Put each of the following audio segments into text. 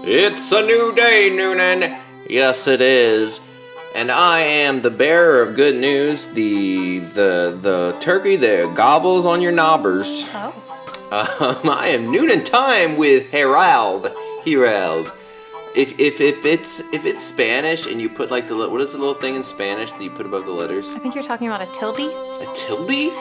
It's a new day, Noonan. Yes, it is. And I am the bearer of good news, the turkey that gobbles on your knobbers. Oh. I am Noonan Time with Harold. If it's Spanish and you put like what is the little thing in Spanish that you put above the letters? I think you're talking about a tilde. A tilde?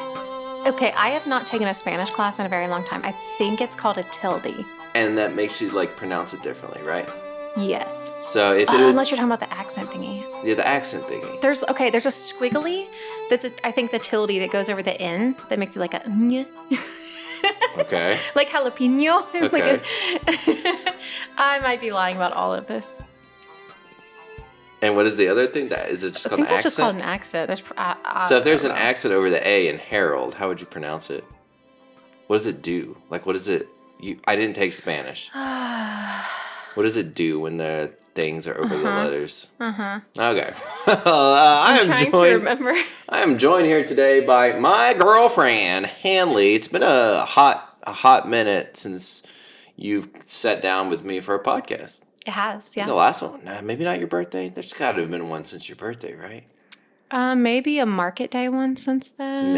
Okay, I have not taken a Spanish class in a very long time. I think it's called a tilde. And that makes you like pronounce it differently, right? Yes. So if it is, unless you're talking about the accent thingy. Yeah, the accent thingy. There's a squiggly. I think the tilde that goes over the N that makes it like a Okay. like jalapeno. Okay. I might be lying about all of this. And what is the other thing? Is it just called an accent? I think that's just called an accent. So if there's an accent over the A in Harold, how would you pronounce it? What does it do? Like, what is it? I didn't take Spanish. What does it do when the things are over the letters? Okay. I'm trying to remember. I am joined here today by my girlfriend, Hanley. It's been a hot minute since you've sat down with me for a podcast. It has, yeah. The last one, maybe not your birthday. There's got to have been one since your birthday, right? Maybe a market day one since then.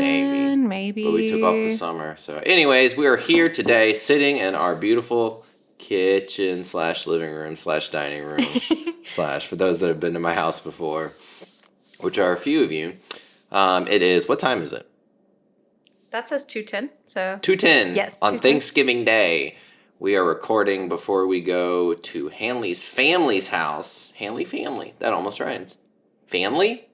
Maybe. But we took off the summer. So anyways, we are here today sitting in our beautiful kitchen / living room / dining room / for those that have been to my house before, which are a few of you. It is, what time is it? That says 2:10, so. 2:10. Yes. On 2:10. Thanksgiving Day. We are recording before we go to Hanley's family's house. Hanley family. That almost rhymes. Family?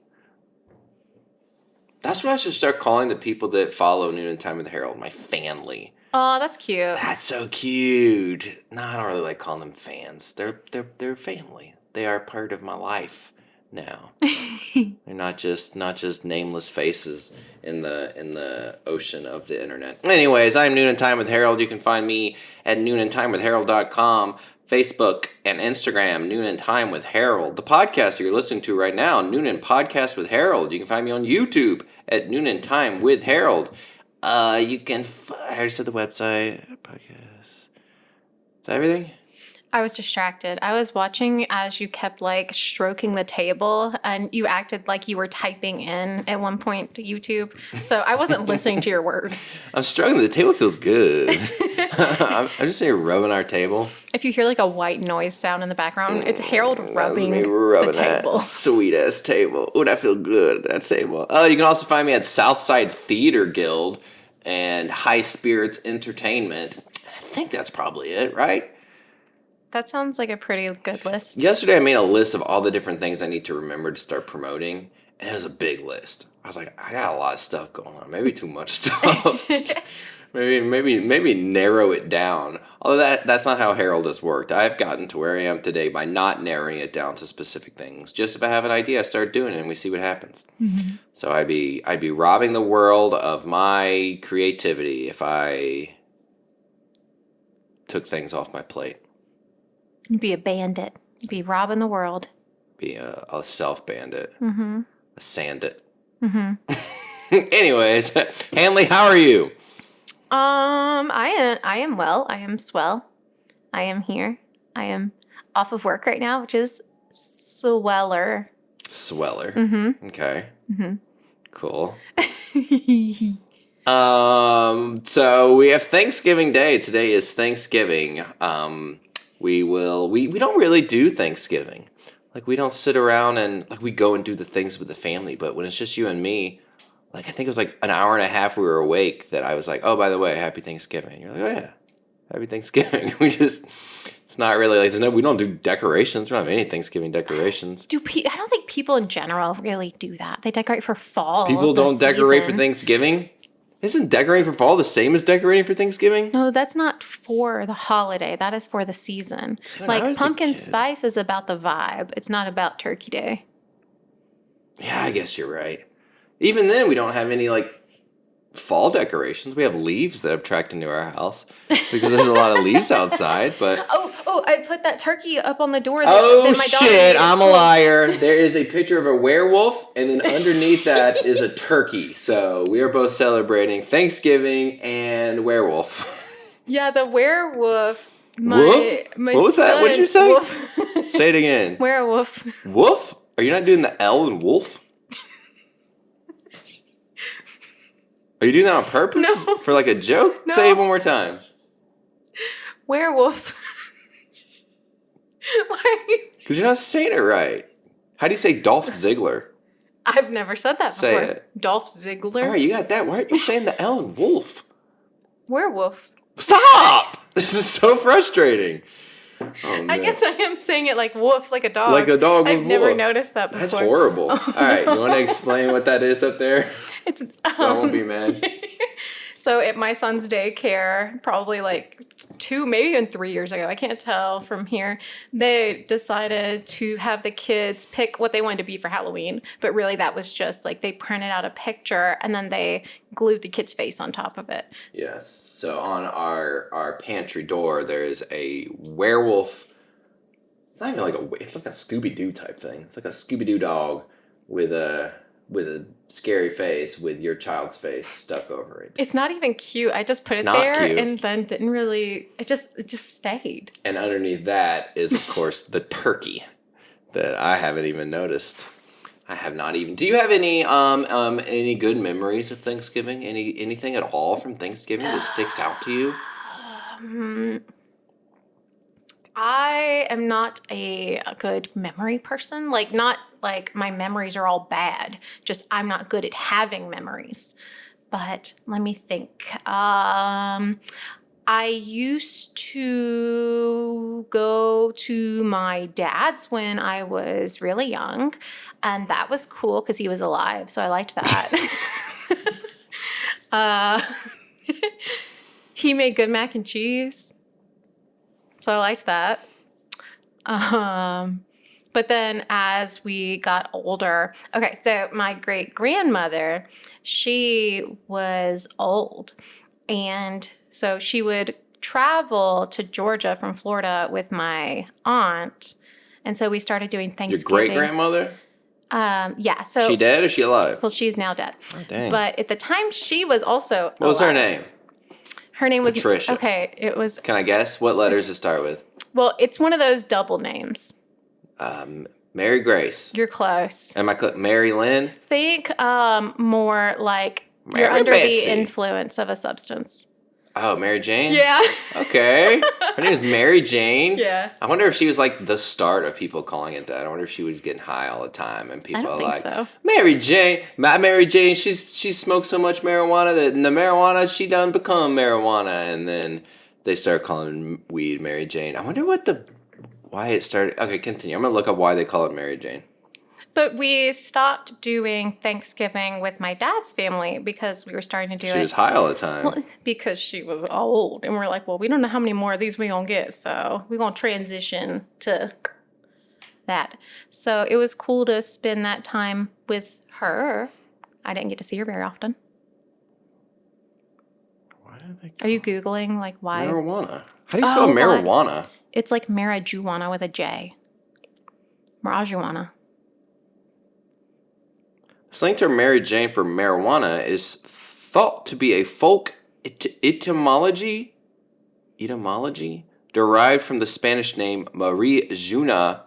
That's what I should start calling the people that follow Noon and Time with Harold. My family. Oh, that's cute. That's so cute. No, I don't really like calling them fans. They're family. They are part of my life now. They're not just nameless faces in the ocean of the internet. Anyways, I'm Noon and Time with Harold. You can find me at noonandtimewithharold.com, Facebook and Instagram, Noon and Time with Harold. The podcast that you're listening to right now, Noon and Podcast with Harold. You can find me on YouTube at Noon and Time with Harold. You can. I already said the website. Podcast. Is that everything? I was distracted. I was watching as you kept like stroking the table and you acted like you were typing in at one point to YouTube. So I wasn't listening to your words. I'm struggling. The table feels good. I'm just here rubbing our table. If you hear like a white noise sound in the background, it's Harold rubbing the table. That sweet ass table. Oh, that feels good. That table. You can also find me at Southside Theater Guild and High Spirits Entertainment. I think that's probably it, right? That sounds like a pretty good list. Yesterday I made a list of all the different things I need to remember to start promoting, and it was a big list. I was like, I got a lot of stuff going on. Maybe too much stuff. maybe narrow it down. Although that's not how Harold has worked. I've gotten to where I am today by not narrowing it down to specific things. Just if I have an idea, I start doing it and we see what happens. Mm-hmm. So I'd be robbing the world of my creativity if I took things off my plate. You'd be a bandit. You'd be robbing the world. Be a self-bandit. Mm-hmm. A sandit. Mm-hmm. Anyways, Hanley, how are you? I am well. I am swell. I am here. I am off of work right now, which is sweller. Sweller. Mm-hmm. Okay. Mm-hmm. Cool. So we have Thanksgiving Day. Today is Thanksgiving. We don't really do Thanksgiving. Like, we don't sit around and, like, we go and do the things with the family. But when it's just you and me, like, I think it was, like, an hour and a half we were awake that I was like, oh, by the way, Happy Thanksgiving. And you're like, oh, yeah, Happy Thanksgiving. It's not really, like, we don't do decorations. We don't have any Thanksgiving decorations. I don't think people in general really do that. They decorate for fall. People don't decorate for Thanksgiving? Isn't decorating for fall the same as decorating for Thanksgiving? No, that's not for the holiday. That is for the season. Like, pumpkin spice is about the vibe. It's not about Turkey Day. Yeah, I guess you're right. Even then, we don't have any, like, fall decorations. We have leaves that have tracked into our house because there's a lot of leaves outside. But oh, I put that turkey up on the door. Oh, shit, I'm a liar. There is a picture of a werewolf, and then underneath that is a turkey. So we are both celebrating Thanksgiving and werewolf. Yeah, the werewolf Woof? My What was that? What did you say? Woof. Say it again. Werewolf. Woof? Are you not doing the L in wolf? Are you doing that on purpose? No. For like a joke? No. Say it one more time. Werewolf. Why are you... Because you're not saying it right. How do you say Dolph Ziggler? I've never said that Say before. it. Dolph Ziggler. All right, you got that. Why aren't you saying the L in wolf? Werewolf. Stop! This is so frustrating. Oh, I guess I am saying it like woof, like a dog. Like a dog with I've never woof. noticed that before. That's horrible. All right, you want to explain what that is up there? It's So I won't be mad. So at my son's daycare, probably like 2, maybe even 3 years ago, I can't tell from here, they decided to have the kids pick what they wanted to be for Halloween. But really that was just like they printed out a picture and then they glued the kid's face on top of it. Yes. So on our pantry door, there's a werewolf. It's not even like it's like a Scooby-Doo type thing. It's like a Scooby-Doo dog with a scary face with your child's face stuck over it. It's not even cute. I just put It's it not there cute. and then didn't really, it just stayed. And underneath that is, of course, the turkey that I haven't even noticed. I have not even. Do you have any good memories of Thanksgiving? Anything at all from Thanksgiving that sticks out to you? I am not a good memory person. Like, not like my memories are all bad. Just I'm not good at having memories. But let me think. I used to go to my dad's when I was really young, and that was cool because he was alive, so I liked that. He made good mac and cheese, so I liked that. But then as we got older, okay, so my great-grandmother, she was old, and so she would travel to Georgia from Florida with my aunt. And so we started doing Your Thanksgiving. great-grandmother? Yeah. So She dead or she alive? Well, she's now dead. Oh, dang. But at the time she was also What was her alive. name? Her name was Patricia. Okay, it was Can I guess? What letters to start with? well, it's one of those double names. Mary Grace. You're close. Am I Mary Lynn? Think more like you're Mary under Betsy. the influence of a substance. Oh, Mary Jane? Yeah. Okay. Her name is Mary Jane. Yeah. I wonder if she was like the start of people calling it that. I wonder if she was getting high all the time and people I don't are think like, so. Mary Jane, my Mary Jane, she smoked so much marijuana that in the marijuana she done become marijuana, and then they start calling weed Mary Jane. I wonder why it started. Okay, continue. I'm gonna look up why they call it Mary Jane. But we stopped doing Thanksgiving with my dad's family because we were starting to do it. She was high all the time. Well, because she was old. And we're like, well, we don't know how many more of these we're going to get. So we're going to transition to that. So it was cool to spend that time with her. I didn't get to see her very often. Why did they Are you Googling like why? marijuana? How do you spell marijuana? It's like marijuana with a J. Marijuana. The slang term Mary Jane for marijuana is thought to be a folk etymology derived from the Spanish name Maria Juna.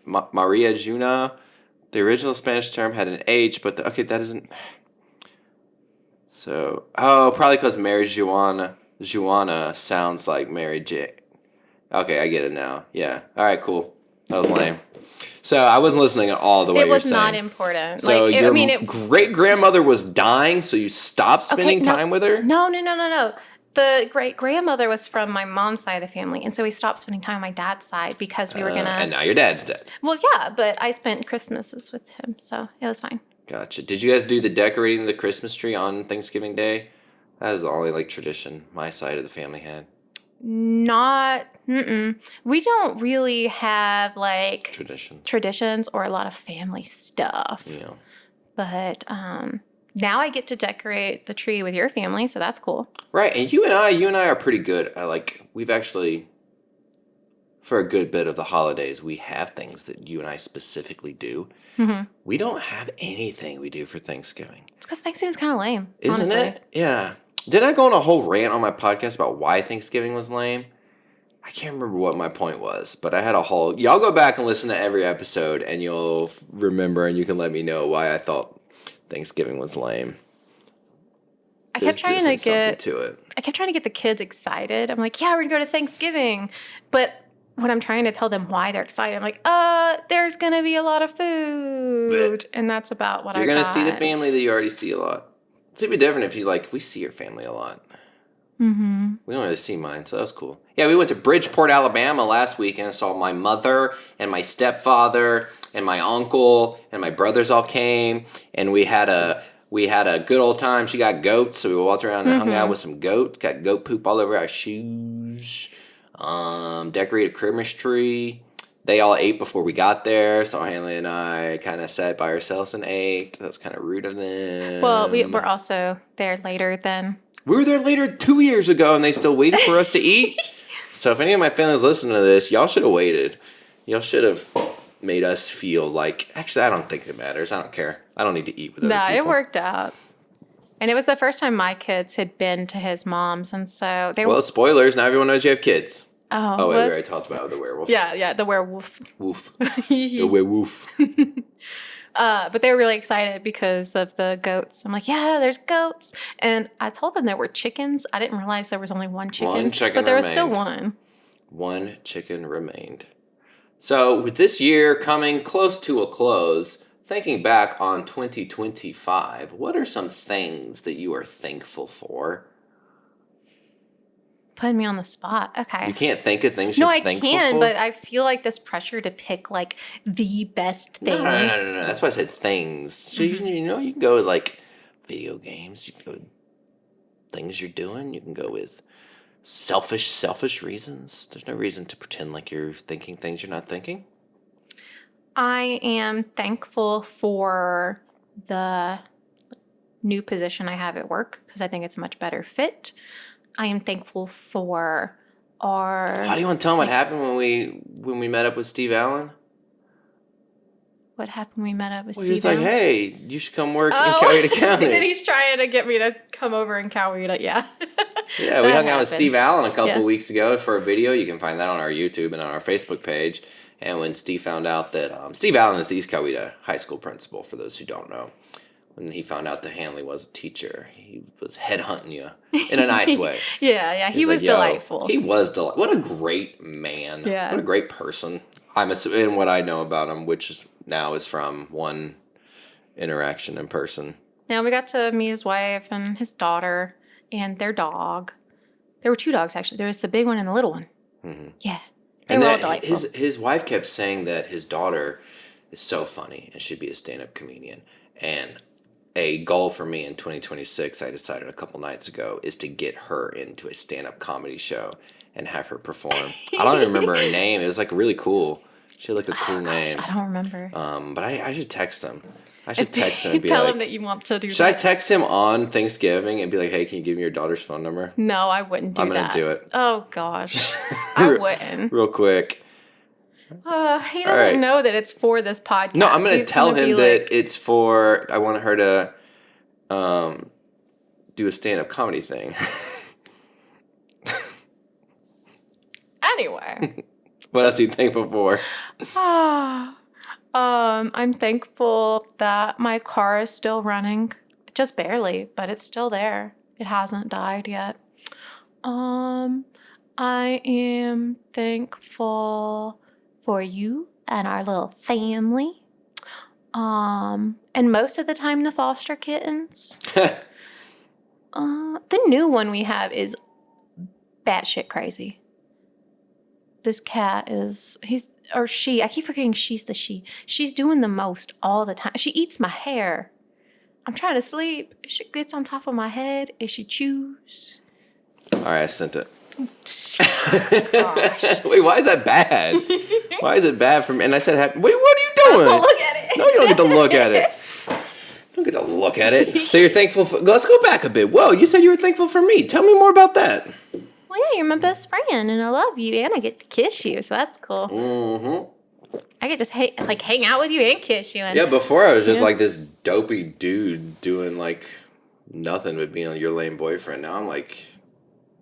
Maria Juna. The original Spanish term had an H, but that isn't. So, probably because Mary Juana sounds like Mary Jane. Okay, I get it now. Yeah. All right, cool. That was lame. So I wasn't listening at all the way It you're was saying. not important. So like, your I mean, it great-grandmother was dying, so you stopped spending time with her? No. The great-grandmother was from my mom's side of the family, and so we stopped spending time on my dad's side because we were going to... And now your dad's dead. Well, yeah, but I spent Christmases with him, so it was fine. Gotcha. Did you guys do the decorating of the Christmas tree on Thanksgiving Day? That was the only, tradition my side of the family had. We don't really have, traditions or a lot of family stuff. Yeah. But now I get to decorate the tree with your family, so that's cool. Right, and you and I are pretty good. We've actually, for a good bit of the holidays, we have things that you and I specifically do. Mm-hmm. We don't have anything we do for Thanksgiving. It's because Thanksgiving's kind of lame, Isn't honestly. it? Yeah. Did I go on a whole rant on my podcast about why Thanksgiving was lame? I can't remember what my point was, but I had a whole... Y'all go back and listen to every episode, and you'll remember, and you can let me know why I thought Thanksgiving was lame. I kept trying to get to it. I kept trying to get the kids excited. I'm like, yeah, we're gonna go to Thanksgiving. But when I'm trying to tell them why they're excited, I'm like, there's gonna be a lot of food. And that's about what I got. You're gonna see the family that you already see a lot. It's gonna be different if you we see your family a lot. Mm-hmm. We don't really see mine, so that's cool. Yeah, we went to Bridgeport, Alabama last weekend and saw my mother and my stepfather and my uncle and my brothers all came, and we had a good old time. She got goats, so we walked around and hung out with some goats. Got goat poop all over our shoes. Decorated a Christmas tree. They all ate before we got there, so Hanley and I kind of sat by ourselves and ate. That was kind of rude of them. Well, we were also there later than... We were there later 2 years ago, and they still waited for us to eat. So if any of my family's listening to this, y'all should have waited. Y'all should have made us feel like... Actually, I don't think it matters. I don't care. I don't need to eat with other people. No, it worked out. And it was the first time my kids had been to his mom's, and so they were... Well, spoilers. Now everyone knows you have kids. Oh, wait, we already talked about the werewolf. Yeah, the werewolf. Woof. The werewolf. But they were really excited because of the goats. I'm like, yeah, there's goats. And I told them there were chickens. I didn't realize there was only one chicken. One chicken but there was remained. still one. One chicken remained. So with this year coming close to a close, thinking back on 2025, what are some things that you are thankful for? Putting me on the spot. Okay. You can't think of things you're thankful for? No, I can, but I feel like this pressure to pick, the best things. No. That's why I said things. So, you can go with, video games. You can go with things you're doing. You can go with selfish reasons. There's no reason to pretend like you're thinking things you're not thinking. I am thankful for the new position I have at work because I think it's a much better fit. I am thankful for our... How do you want to tell them what happened when we met up with Steve Allen? What happened when we met up with Steve He was Allen? like, hey, you should come work in Coweta County. And he's trying to get me to come over in Coweta, yeah. Yeah, we hung out with Steve Allen a couple weeks ago for a video. You can find that on our YouTube and on our Facebook page. And when Steve found out that... Steve Allen is the East Coweta High School principal, for those who don't know. When he found out that Hanley was a teacher, he was headhunting you in a nice way. Yeah, he was delightful. He was delightful. What a great man. Yeah. What a great person. I'm assuming what I know about him, which now is from one interaction in person. Yeah, we got to meet his wife and his daughter and their dog. There were two dogs, actually. There was the big one and the little one. Mm-hmm. Yeah. They were all delightful. His wife kept saying that his daughter is so funny and should be a stand-up comedian. And a goal for me in 2026, I decided a couple nights ago, is to get her into a stand-up comedy show and have her perform. I don't even remember her name. It was really cool. She had a cool name. I don't remember. But I should text him. I should text him and be Tell him that you want to do that. Should I text him on Thanksgiving and be like, hey, can you give me your daughter's phone number? No, I wouldn't do that. I'm going to do it. Oh, gosh. I wouldn't. Real quick. He doesn't know that it's for this podcast. No, I'm going to tell him that it's for... I want her to do a stand-up comedy thing. Anyway. What else are you thankful for? I'm thankful that my car is still running. Just barely, but it's still there. It hasn't died yet. I am thankful for you and our little family. And most of the time the foster kittens. The new one we have is batshit crazy. This cat is, I keep forgetting she's the she. She's doing the most all the time. She eats my hair. I'm trying to sleep. She gets on top of my head and she chews. All right, I sent it. Gosh. Wait, why is that bad? Why is it bad for me? And I said, wait, what are you doing? Don't look at it. No, you don't get to look at it. You don't get to look at it. So you're thankful for... Let's go back a bit. Whoa, you said you were thankful for me. Tell me more about that. Well, yeah, you're my best friend, and I love you, and I get to kiss you, so that's cool. Mm-hmm. I get to just hang out with you and kiss you. And, yeah, before I was just this dopey dude doing nothing but being your lame boyfriend. Now I'm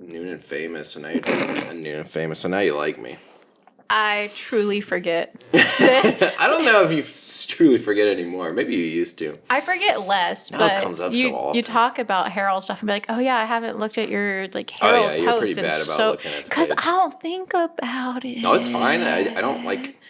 Noon and famous, so now you're Noon and famous, so now you like me. I truly forget. I don't know if you truly forget anymore. Maybe you used to. I forget less, Now but it comes up you, so often. you talk about Harold stuff and be like, oh yeah, I haven't looked at your like Oh, Harold yeah, you're posts. pretty bad about looking at the Because I page. don't think about it. No, it's fine. I don't like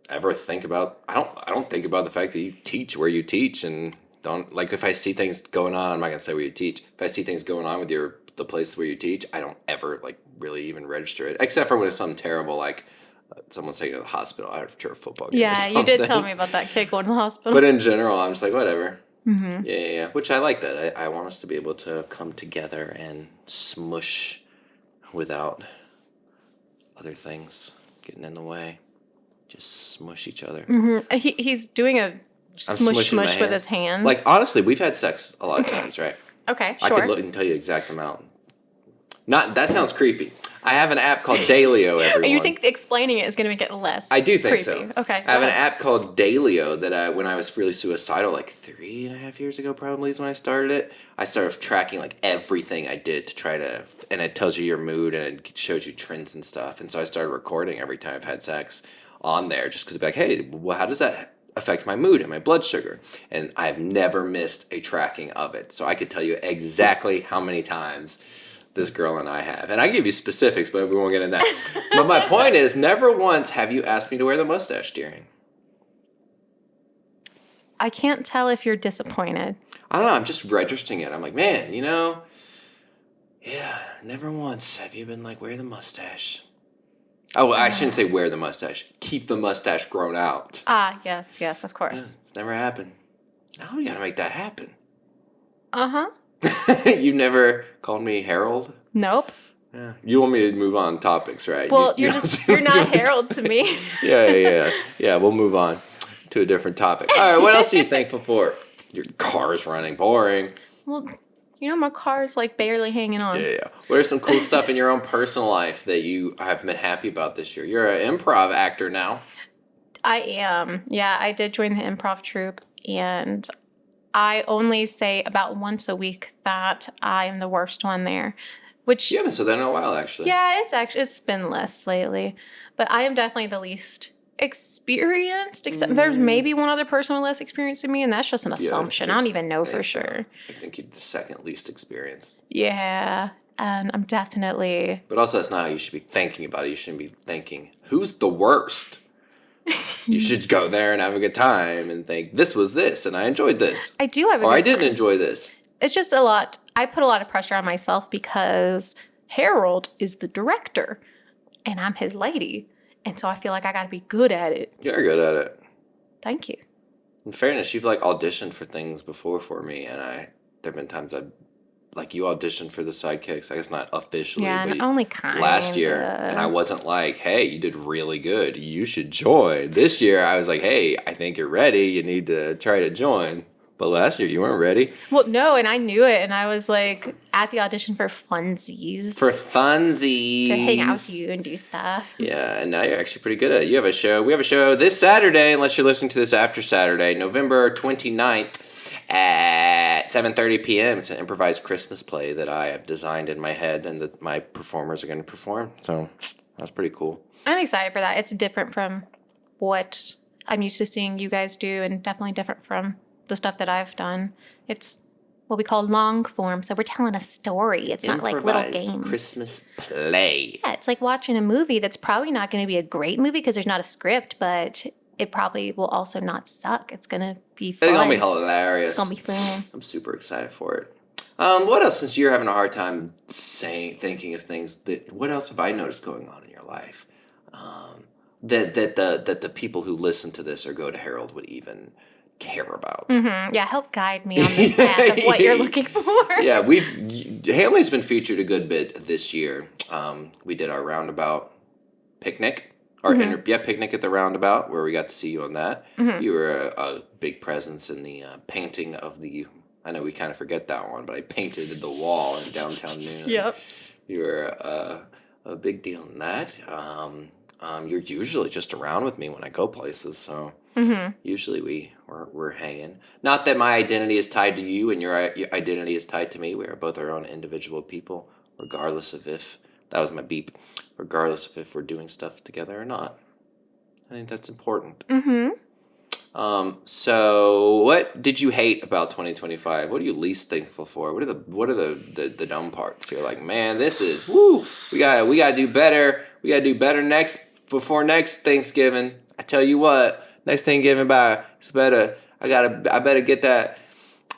ever think about. I don't think about the fact that you teach where you teach, and don't like if I see things going on. I'm not gonna say where you teach. If I see things going on with the place where you teach, I don't ever like really even register it, except for when it's something terrible like someone's taken to the hospital after a football game. Yeah, or something. you did tell me about that kid going to the hospital. But in general, I'm just like whatever. Mm-hmm. Yeah. Which I like that. I want us to be able to come together and smush without other things getting in the way. Just smush each other. He's doing a smush with his hands. Like, honestly, we've had sex a lot of times, right? Okay, I sure. could look and tell you exact amount. That sounds creepy. I have an app called Dailyo, everyone. You think explaining it is going to make it less I do think creepy. so. Okay, I have an app called Dailyo that when I was really suicidal, like 3.5 years ago probably is when I started it. I started tracking like everything I did to try to, and it tells you your mood and it shows you trends and stuff. And so I started recording every time I've had sex on there just because it'd be like, hey, well, how does that affect my mood and my blood sugar? And I've never missed a tracking of it. So I could tell you exactly how many times this girl and I have. And I give you specifics, but we won't get into that. But my point is, never once have you asked me to wear the mustache during. I can't tell if you're disappointed. I don't know, I'm just registering it. I'm like, man, yeah, never once have you been like, wear the mustache. Oh, I shouldn't say wear the mustache. Keep the mustache grown out. Ah, yes, of course. Yeah, it's never happened. Now we gotta make that happen. Uh-huh. You never called me Harold? Nope. Yeah. You want me to move on topics, right? Well, you're not Harold to me. Yeah, we'll move on to a different topic. All right, what else are you thankful for? Your car's running. Boring. Well, my car's like barely hanging on. Yeah. What are some cool stuff in your own personal life that you have been happy about this year? You're an improv actor now. I am. Yeah, I did join the improv troupe, and I only say about once a week that I am the worst one there. Which you haven't said that in a while, actually. Yeah, it's been less lately, but I am definitely the least experienced. Except there's maybe one other person with less experience than me, and that's just an assumption. I don't even know for sure. I think you're the second least experienced. Yeah, and I'm definitely. But also, that's not how you should be thinking about it. You shouldn't be thinking, "Who's the worst?" You should go there and have a good time and think, this was this, and I enjoyed this. I do have a good time. Or I didn't enjoy this. It's just a lot. I put a lot of pressure on myself because Harold is the director, and I'm his lady. And so I feel like I got to be good at it. You're good at it. Thank you. In fairness, you've, auditioned for things before for me, and there have been times you auditioned for the Sidekicks. I guess not officially, but only kind of. Last year, and I wasn't like, hey, you did really good. You should join. This year, I was like, hey, I think you're ready. You need to try to join. But last year, you weren't ready. Well, no, and I knew it, and I was like at the audition for funsies. For funsies. To hang out with you and do stuff. Yeah, and now you're actually pretty good at it. You have a show. We have a show this Saturday, unless you're listening to this after Saturday, November 29th at 7:30 p.m. It's an improvised Christmas play that I have designed in my head and that my performers are going to perform. So that's pretty cool. I'm excited for that. It's different from what I'm used to seeing you guys do, and definitely different from the stuff that I've done. It's what we call long form, so we're telling a story. It's not like little games. Christmas play. Yeah, it's like watching a movie that's probably not going to be a great movie because there's not a script, but it probably will also not suck. It's going to be fun. It's going to be hilarious. It's going to be fun. I'm super excited for it. What else, since you're having a hard time thinking of things, what else have I noticed going on in your life that the people who listen to this or go to Harold would even care about? Mm-hmm. Yeah, help guide me on this path of what you're looking for. Yeah, Hanley's been featured a good bit this year. We did our roundabout picnic, picnic at the roundabout, where we got to see you on that. Mm-hmm. You were a big presence in the painting of the. I know we kind of forget that one, but I painted the wall in downtown Noon. Yep. You were a big deal in that. You're usually just around with me when I go places, so. Mm-hmm. Usually we're hanging. Not that my identity is tied to you and your identity is tied to me. We are both our own individual people regardless of if, that was my beep, regardless of if we're doing stuff together or not. I think that's important. So what did you hate about 2025? What are you least thankful for? What are the dumb parts? You're like, man, this is woo. We gotta do better. We gotta do better before next Thanksgiving. I tell you what, next Thanksgiving it's better. I better get that.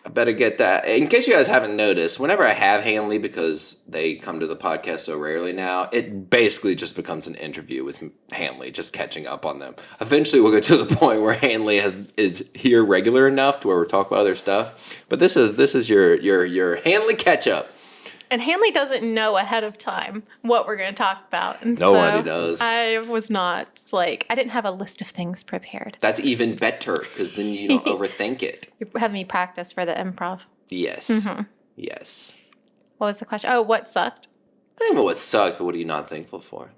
I better get that. In case you guys haven't noticed, whenever I have Hanley, because they come to the podcast so rarely now, it basically just becomes an interview with Hanley, just catching up on them. Eventually, we'll get to the point where Hanley is here regular enough to where we're talking about other stuff. But this is your Hanley catch up. And Hanley doesn't know ahead of time what we're going to talk about. And Nobody does. I was not, I didn't have a list of things prepared. That's even better, because then you don't overthink it. You have me practice for the improv. Yes. Yes. What was the question? Oh, what sucked? I don't even know what sucked, but what are you not thankful for?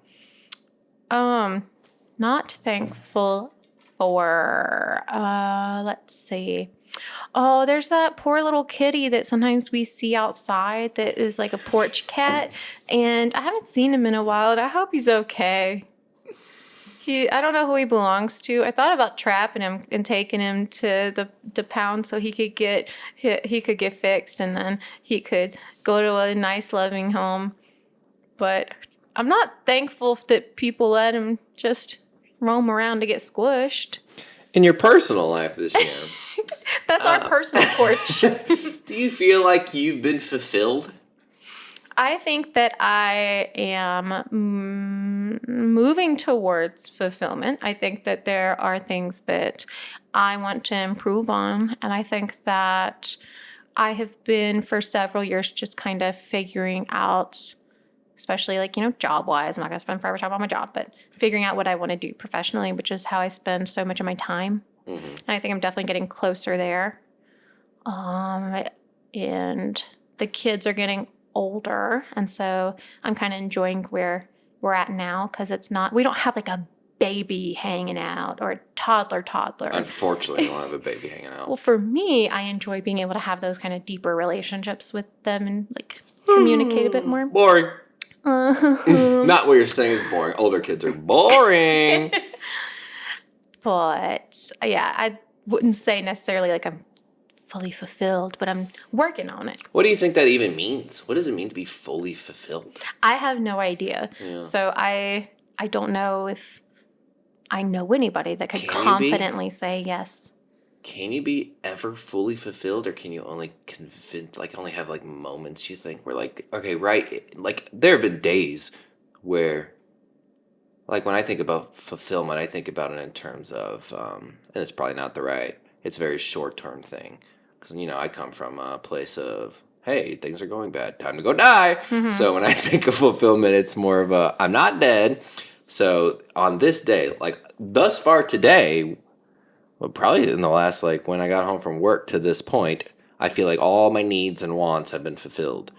Not thankful for, let's see. Oh, there's that poor little kitty that sometimes we see outside that is like a porch cat, and I haven't seen him in a while, and I hope he's okay. I don't know who he belongs to. I thought about trapping him and taking him to the pound so he could get fixed, and then he could go to a nice, loving home. But I'm not thankful that people let him just roam around to get squished. In your personal life this year. That's our personal porch. Do you feel like you've been fulfilled? I think that I am moving towards fulfillment. I think that there are things that I want to improve on. And I think that I have been for several years just kind of figuring out, especially job-wise. I'm not going to spend forever talking about my job, but figuring out what I want to do professionally, which is how I spend so much of my time. And I think I'm definitely getting closer there. And the kids are getting older, and so I'm kind of enjoying where we're at now, because we don't have like a baby hanging out or a toddler. Unfortunately, I don't have a baby hanging out. Well, for me, I enjoy being able to have those kind of deeper relationships with them and communicate a bit more. Boring. Not what you're saying is boring. Older kids are boring. But yeah, I wouldn't say necessarily like I'm fully fulfilled, but I'm working on it. What do you think that even means? What does it mean to be fully fulfilled? I have no idea. Yeah. So I don't know if I know anybody that could confidently say yes. Can you be ever fully fulfilled, or can you only only have moments you think where okay, right? There have been days where when I think about fulfillment, I think about it in terms of, and it's probably not it's a very short-term thing. Because, I come from a place of, hey, things are going bad, time to go die. Mm-hmm. So when I think of fulfillment, it's more of I'm not dead. So on this day, thus far today, well, probably in the last, when I got home from work to this point, I feel like all my needs and wants have been fulfilled.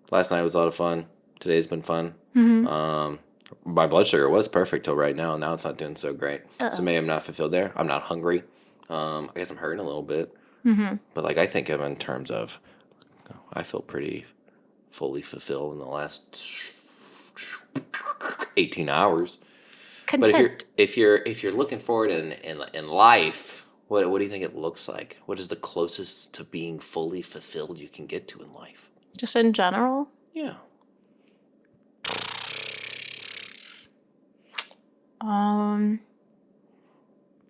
Last night was a lot of fun. Today's been fun. Mm-hmm. My blood sugar was perfect till right now. Now it's not doing so great. Uh-oh. So maybe I'm not fulfilled there. I'm not hungry. I guess I'm hurting a little bit. Mm-hmm. But I think of it in terms of, I feel pretty fully fulfilled in the last 18 hours. Content. But if you're looking forward in life, what do you think it looks like? What is the closest to being fully fulfilled you can get to in life? Just in general? Yeah.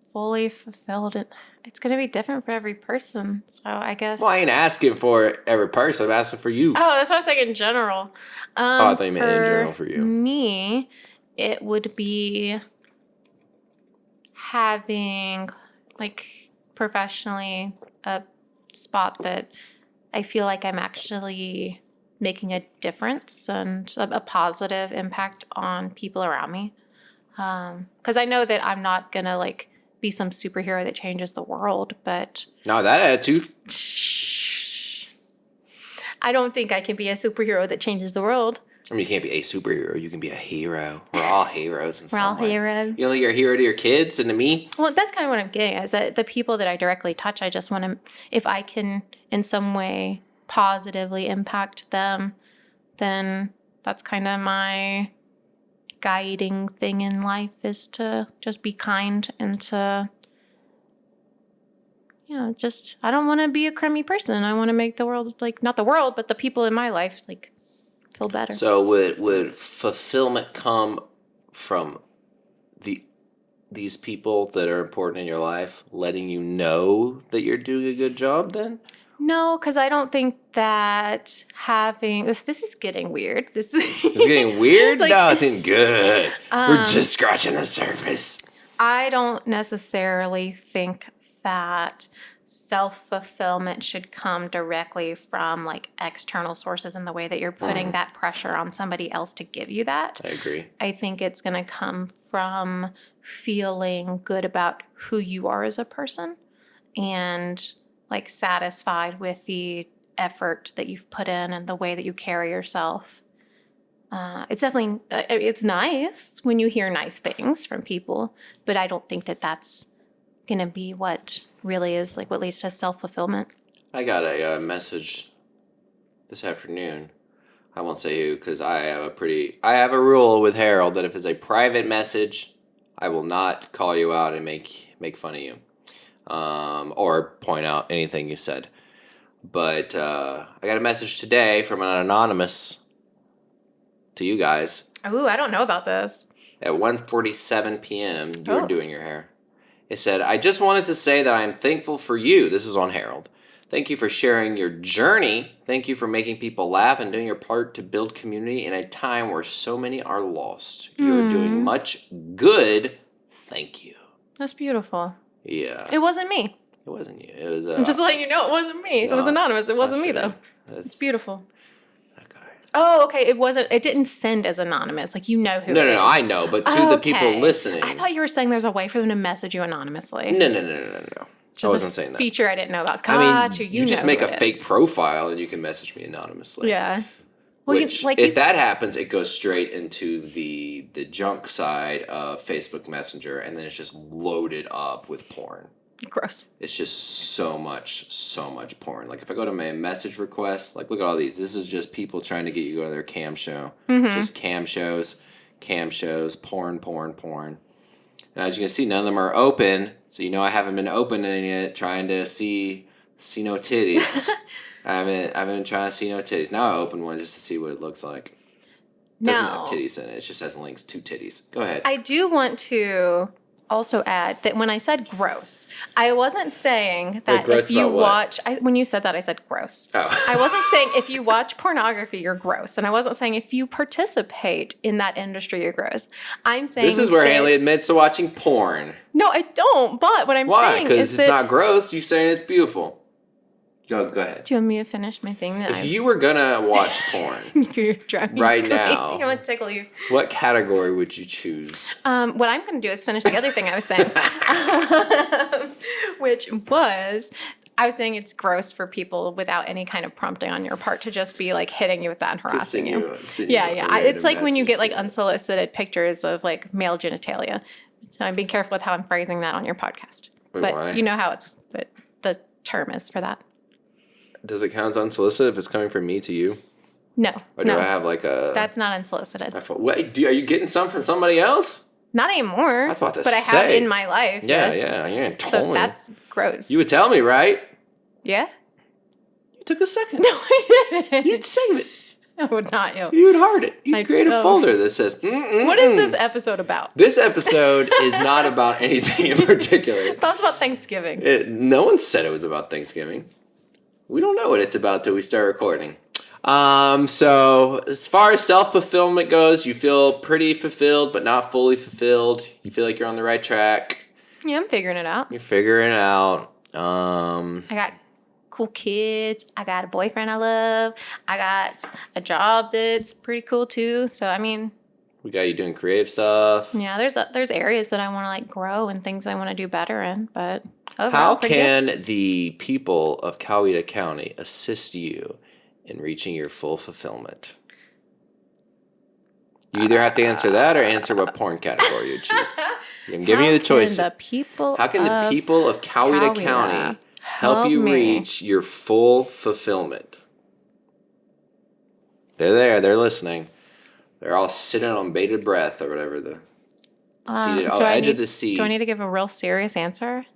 Fully fulfilled. It's going to be different for every person. So I guess. Well, I ain't asking for every person. I'm asking for you. Oh, that's what I was saying in general. I thought you meant in general for you. Me, it would be having, professionally, a spot that I feel like I'm actually making a difference and a positive impact on people around me. Because I know that I'm not going to, be some superhero that changes the world, but... No, that attitude. I don't think I can be a superhero that changes the world. I mean, you can't be a superhero. You can be a hero. We're all heroes in some way. We're all heroes. You think you're a hero to your kids and to me? Well, that's kind of what I'm getting at, is that the people that I directly touch, I just want to... If I can, in some way, positively impact them, then that's kind of my guiding thing in life, is to just be kind and to, just, I don't want to be a crummy person. I want to make the world, like, not the world, but the people in my life, like, feel better. So would fulfillment come from these people that are important in your life letting you know that you're doing a good job then? No, because I don't think that having this is getting weird. This It's getting weird? No, it's getting good. We're just scratching the surface. I don't necessarily think that self-fulfillment should come directly from like external sources in the way that you're putting that pressure on somebody else to give you that. I agree. I think it's going to come from feeling good about who you are as a person and like satisfied with the effort that you've put in and the way that you carry yourself. It's definitely, it's nice when you hear nice things from people, but I don't think that that's going to be what really is like what leads to self-fulfillment. I got a message this afternoon. I won't say who because I have a rule with Harold that if it's a private message, I will not call you out and make fun of you. Or point out anything you said. But I got a message today from an anonymous to you guys. Ooh, I don't know about this. At 1:47 p.m., you were doing your hair. It said, I just wanted to say that I am thankful for you. This is on Harold. Thank you for sharing your journey. Thank you for making people laugh and doing your part to build community in a time where so many are lost. You are doing much good. Thank you. That's beautiful. Yeah. It wasn't me. It wasn't you. It was. I'm just letting you know it wasn't me. It was anonymous. It wasn't me though. It's beautiful. That guy. Oh, okay. It didn't send as anonymous. Like you know who. No. I know, but to the people listening. I thought you were saying there's a way for them to message you anonymously. No. I wasn't saying that. Feature I didn't know about. You just make a fake profile and you can message me anonymously. Yeah. Well, if that happens, it goes straight into the junk side of Facebook Messenger, and then it's just loaded up with porn. Gross. It's just so much porn. Like if I go to my message requests, like look at all these. This is just people trying to get you to go to their cam show. Just cam shows, porn. And as you can see, none of them are open. So you know I haven't been opening it, trying to see no titties. I haven't been trying to see no titties. Now I open one just to see what it looks like. It doesn't have titties in it. It just has links to titties. Go ahead. I do want to also add that when I said gross, I wasn't saying that if you watch... when you said that, I said gross. Oh. I wasn't saying if you watch pornography, you're gross. And I wasn't saying if you participate in that industry, you're gross. I'm saying... This is where Hanley admits to watching porn. No, I don't. But what I'm saying is that... Why? Because it's not gross. You're saying it's beautiful. Go ahead. Do you want me to finish my thing? If you were gonna watch porn you're driving me right crazy. now, I want to tickle you. What category would you choose? What I'm going to do is finish the other thing I was saying, which was I was saying it's gross for people without any kind of prompting on your part to just be like hitting you with that and harassing you. Yeah. It's like when you get like unsolicited pictures of like male genitalia. So I'm being careful with how I'm phrasing that on your podcast. But why? You know how but the term is for that. Does it count as unsolicited if it's coming from me to you? No. Or do I have like a... That's not unsolicited. Wait, are you getting some from somebody else? Not anymore. I was about to say. But I have in my life. Yeah, yes. yeah. You ain't told so me. That's gross. You would tell me, right? Yeah? You took a second. No, I didn't. You'd save it. I would not. You would heart it. You'd create a folder that says, What is this episode about? This episode is not about anything in particular. Thought it's about Thanksgiving. No one said it was about Thanksgiving. We don't know what it's about till we start recording. So as far as self-fulfillment goes, you feel pretty fulfilled, but not fully fulfilled. You feel like you're on the right track. Yeah, I'm figuring it out. You're figuring it out. I got cool kids. I got a boyfriend I love. I got a job that's pretty cool too. So, I mean... We got you doing creative stuff. Yeah, there's areas that I want to like grow and things I want to do better in, but how can the people of Coweta County assist you in reaching your full fulfillment? You either have to answer that or answer what porn category you choose. I'm giving you the choice. How can the people of Coweta County help you reach your full fulfillment? They're there. They're listening. They're all sitting on bated breath or whatever. Seated on the edge of the seat. Do I need to give a real serious answer?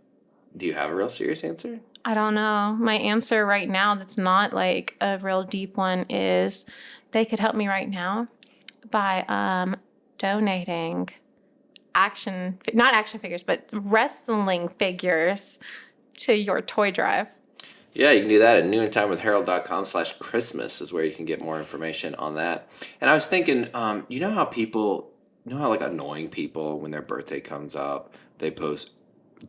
Do you have a real serious answer? I don't know. My answer right now that's not like a real deep one is they could help me right now by donating not action figures, but wrestling figures to your toy drive. Yeah, you can do that at noonandtimewithharold.com/Christmas is where you can get more information on that. And I was thinking, you know how like annoying people, when their birthday comes up, they post,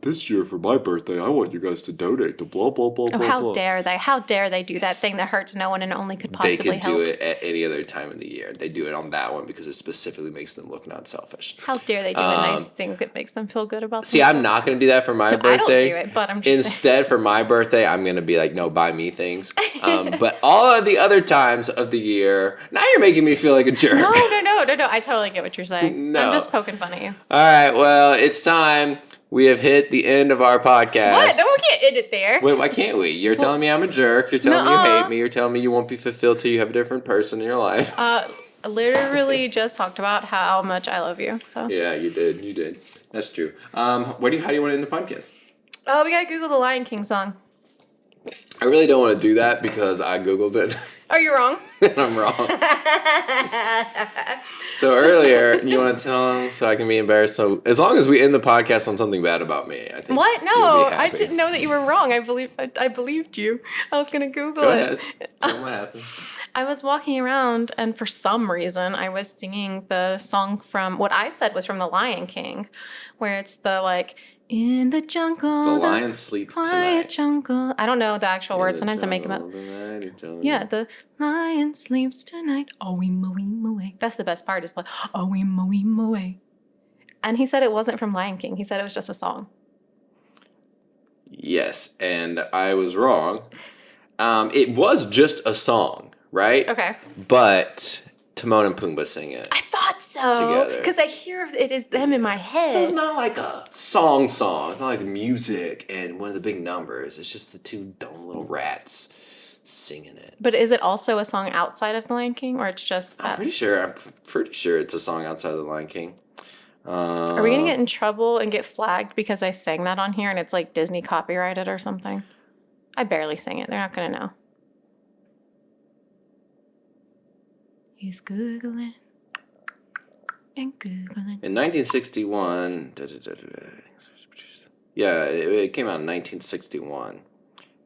"This year for my birthday, I want you guys to donate to blah, blah, blah, Oh, blah, how blah." dare they? How dare they do that thing that hurts no one and only could They possibly could help? do it at any other time of the year. They do it on that one because it specifically makes them look not selfish. How dare they do a nice thing that makes them feel good about See, themselves? I'm not going to do that for my birthday. I don't do it, but I'm just Instead, for my birthday, I'm going to be like, no, buy me things. But all of the other times of the year, now you're making me feel like a jerk. No. I totally get what you're saying. No. I'm just poking fun at you. All right, well, it's time. We have hit the end of our podcast. What? No, we can't end it there. Wait, why can't we? You're telling me I'm a jerk. You're telling me you Nuh-uh. hate me. You're telling me you won't be fulfilled till you have a different person in your life. I literally just talked about how much I love you. So Yeah, you did. You did. That's true. How do you want to end the podcast? Oh, we gotta Google the Lion King song. I really don't want to do that because I Googled it. Oh, you're wrong. And I'm wrong. So earlier, you want to tell them so I can be embarrassed? So as long as we end the podcast on something bad about me, I think. What? you'll No, be I happy. didn't know that you were wrong. I believed you. I was gonna Google Go it. ahead. Tell them what happened. I was walking around, and for some reason, I was singing the song from what I said was from The Lion King, where it's the like in the jungle. The lion sleeps quiet tonight. jungle. I don't know the actual words. Sometimes I make them up. Yeah, the lion sleeps tonight. Oh, we. That's the best part. Is like oh, we. And he said it wasn't from Lion King. He said it was just a song. Yes, and I was wrong. It was just a song, right? Okay. But Timon and Pumbaa sing it. I thought so. Together. Because I hear it is them in my head. So it's not like a song. It's not like music and one of the big numbers. It's just the two dumb little rats singing it. But is it also a song outside of The Lion King, or it's just that? I'm pretty sure it's a song outside of The Lion King. Are we going to get in trouble and get flagged because I sang that on here and it's like Disney copyrighted or something? I barely sing it. They're not going to know. He's Googling and Googling. In 1961, yeah, it came out in 1961,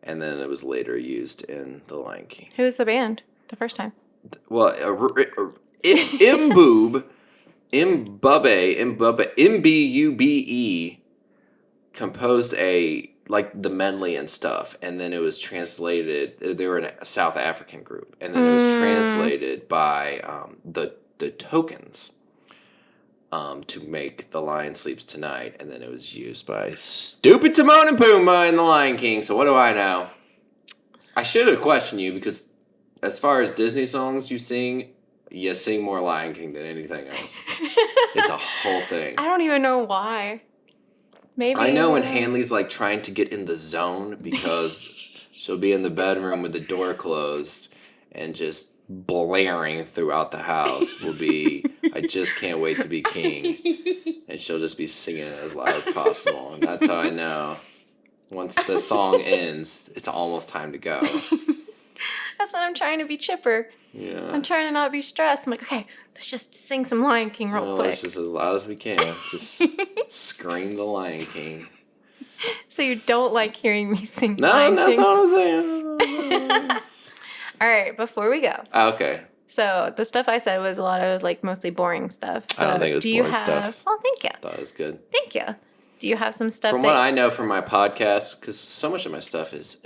and then it was later used in The Lion King. Who was the band the first time? Well, Mbube composed the medley and stuff, and then it was translated. They were a South African group, and then it was translated by the Tokens to make The Lion Sleeps Tonight, and then it was used by stupid Timon and Pumbaa in The Lion King. So what do I know? I should have questioned you because as far as Disney songs you sing more Lion King than anything else. It's a whole thing. I don't even know why. Maybe. I know when Hanley's like trying to get in the zone because she'll be in the bedroom with the door closed and just blaring throughout the house will be I just can't wait to be king. And she'll just be singing it as loud as possible. And that's how I know once the song ends, it's almost time to go. That's when I'm trying to be chipper. Yeah. I'm trying to not be stressed. I'm like, okay, let's just sing some Lion King real quick. Let's just as loud as we can. Just scream the Lion King. So you don't like hearing me sing No, Lion that's King? not what I'm saying. All right, before we go. Okay. So the stuff I said was a lot of like mostly boring stuff. So I don't think it was boring stuff. Oh, thank you. Thought it was good. Thank you. Do you have some stuff? From what I know from my podcast, because so much of my stuff is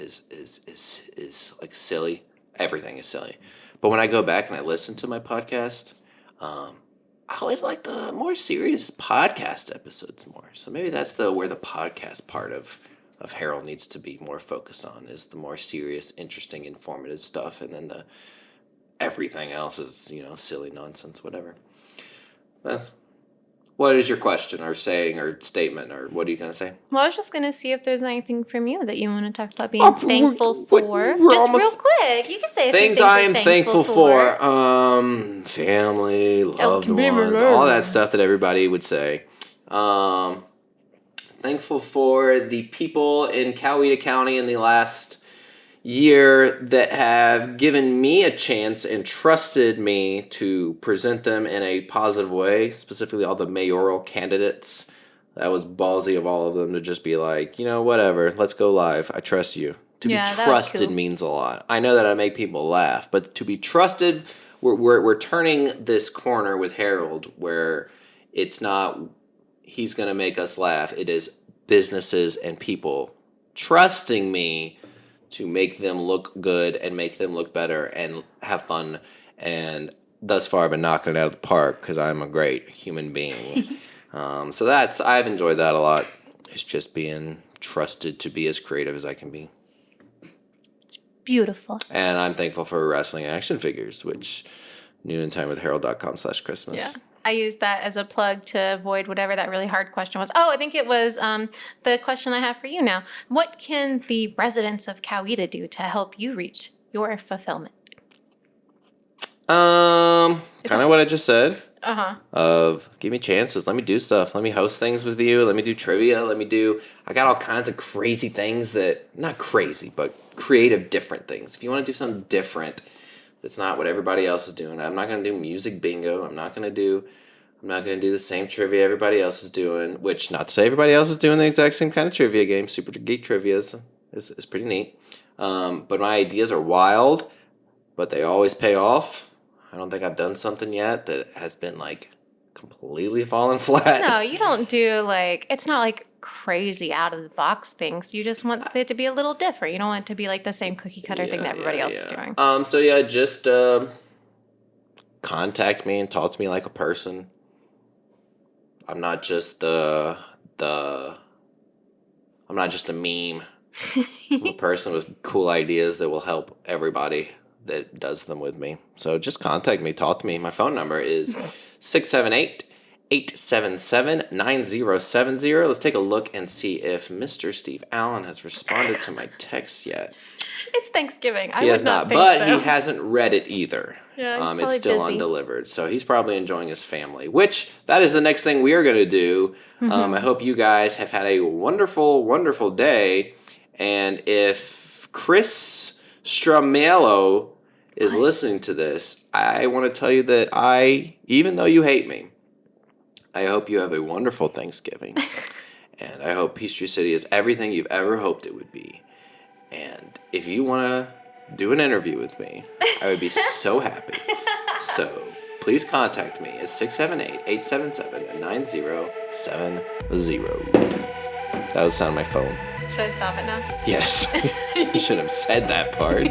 like silly. Everything is silly. But when I go back and I listen to my podcast, I always like the more serious podcast episodes more. So maybe that's where the podcast part of Harold needs to be more focused on, is the more serious, interesting, informative stuff, and then the everything else is, silly nonsense, whatever. That's What is your question or saying or statement or what are you going to say? Well, I was just going to see if there's anything from you that you want to talk about being thankful for. we're Just almost- real quick. You can say a few Things things I you're am thankful for. Family, loved ones, all that stuff that everybody would say. Thankful for the people in Coweta County in the last year that have given me a chance and trusted me to present them in a positive way, specifically all the mayoral candidates. That was ballsy of all of them to just be like, whatever, let's go live. I trust you. To be trusted means a lot. I know that I make people laugh, but to be trusted, we're turning this corner with Harold where it's not he's going to make us laugh. It is businesses and people trusting me to make them look good and make them look better and have fun. And thus far, I've been knocking it out of the park because I'm a great human being. So I've enjoyed that a lot. It's just being trusted to be as creative as I can be. Beautiful. And I'm thankful for wrestling action figures, which noonintimewithharold.com/Christmas. Yeah. I used that as a plug to avoid whatever that really hard question was. Oh, I think it was the question I have for you now. What can the residents of Coweta do to help you reach your fulfillment? Kind of what I just said. Uh-huh. Give me chances. Let me do stuff. Let me host things with you. Let me do trivia. I got all kinds of crazy things not crazy, but creative, different things. If you want to do something different, that's not what everybody else is doing. I'm not going to do music bingo. I'm not going to do the same trivia everybody else is doing, which not to say everybody else is doing the exact same kind of trivia game. Super Geek Trivia is pretty neat. But my ideas are wild, but they always pay off. I don't think I've done something yet that has been like completely fallen flat. No, you don't do it's not like crazy out of the box things. You just want it to be a little different. You don't want it to be like the same cookie cutter thing that everybody else is doing. Just contact me and talk to me like a person. I'm not just I'm not just a meme. I'm a person with cool ideas that will help everybody that does them with me. So just contact me, talk to me. My phone number is 678-877-9070. Let's take a look and see if Mr. Steve Allen has responded to my text yet. It's Thanksgiving. He has not, but he hasn't read it either. Yeah, it's still busy. Undelivered, so he's probably enjoying his family, which that is the next thing we are going to do. I hope you guys have had a wonderful, wonderful day, and if Chris Stramello is listening to this, I want to tell you that even though you hate me, I hope you have a wonderful Thanksgiving, and I hope Peachtree City is everything you've ever hoped it would be. And if you want to do an interview with me, I would be so happy. So please contact me at 678-877-9070. That was the sound of my phone. Should I stop it now? Yes. You should have said that part.